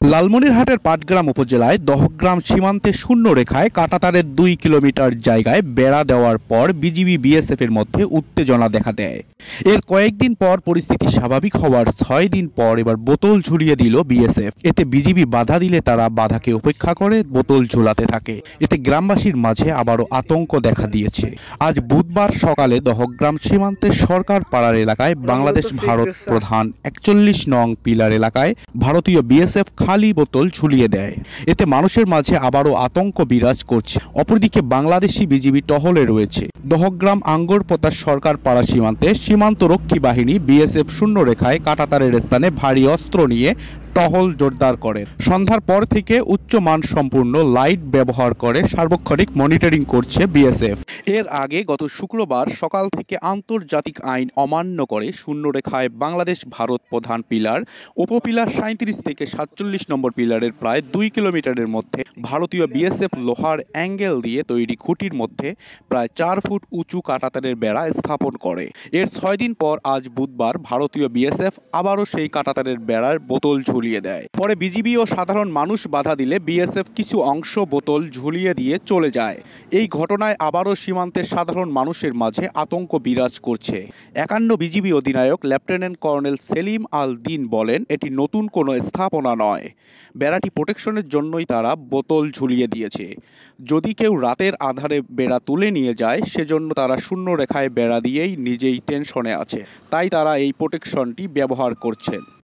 লালমনিরহাটের পাটগ্রাম উপজেলায় দহগ্রাম সীমান্তে শূন্য রেখায় কাঁটাতারের ২ কিলোমিটার জায়গায় বেড়া দেওয়ার পর বিজিবি বিএসএফের মধ্যে উত্তেজনা দেখা দেয়। এর কয়েকদিন পর পরিস্থিতি স্বাভাবিক হওয়ার ৬ দিন পর এবার বোতল ঝুলিয়ে দিল বিএসএফ। এতে বিজিবি বাধা দিলে তারা বাধাকে উপেক্ষা করে বোতল ঝুলাতে থাকে। এতে গ্রামবাসীর মাঝে আবারও আতঙ্ক দেখা দিয়েছে। আজ বুধবার সকালে দহগ্রাম সীমান্তের সরকার পাড়ার এলাকায় বাংলাদেশ ভারত প্রধান ৪১ নং পিলার এলাকায় ভারতীয় বিএসএফ খালি বোতল ঝুলিয়ে দেয়। এতে মানুষের মাঝে আবারও আতঙ্ক বিরাজ করছে। অপরদিকে বাংলাদেশি বিজিবি টহলে রয়েছে। দহগ্রাম আঙ্গরপোতা সরকার পাড়া সীমান্তে সীমান্তরক্ষী বাহিনী বিএসএফ শূন্য রেখায় কাঁটাতারের স্থানে ভারী অস্ত্র নিয়ে টহল জোরদার করেন। সন্ধ্যার পর থেকে উচ্চ মানসম্পন্ন লাইট ব্যবহার করে সার্বক্ষণিক মনিটরিং করছে বিএসএফ। এর আগে গত শুক্রবার সকাল থেকে আন্তর্জাতিক আইন অমান্য করে শূন্যরেখায় বাংলাদেশ ভারত প্রধান পিলার, উপপিলার ৩৭ থেকে ৪৭ নম্বর পিলারের প্রায় ২ কিলোমিটারের মধ্যে ভারতীয় বিএসএফ লোহার অ্যাঙ্গেল দিয়ে তৈরি খুঁটির মধ্যে প্রায় ৪ ফুট উঁচু কাঁটাতারের বেড়া স্থাপন করে। এর ৬ দিন পর আজ বুধবার ভারতীয় বিএসএফ আবারও সেই কাঁটাতারের বেড়ার বোতল ঝুলিয়ে দেয়। পরে বিজিবি ও সাধারণ মানুষ বাধা দিলে বিএসএফ কিছু অংশ বোতল ঝুলিয়ে দিয়ে চলে যায়। এই ঘটনায় আবারও সীমান্তের সাধারণ মানুষের মাঝে আতঙ্ক বিরাজ করছে। ৫১ বিজিবি অধিনায়ক লেফটেন্যান্ট কর্নেল সেলিম আল দিন বলেন, এটি নতুন কোনো স্থাপনা নয়। বেড়াটি প্রোটেকশনের জন্যই তারা বোতল ঝুলিয়ে দিয়েছে। যদি কেউ রাতের আধারে বেড়া তুলে নিয়ে যায়, সেজন্য তারা শূন্য রেখায় বেড়া দিয়েই নিজেই টেনশনে আছে। তাই তারা এই প্রোটেকশনটি ব্যবহার করছেন।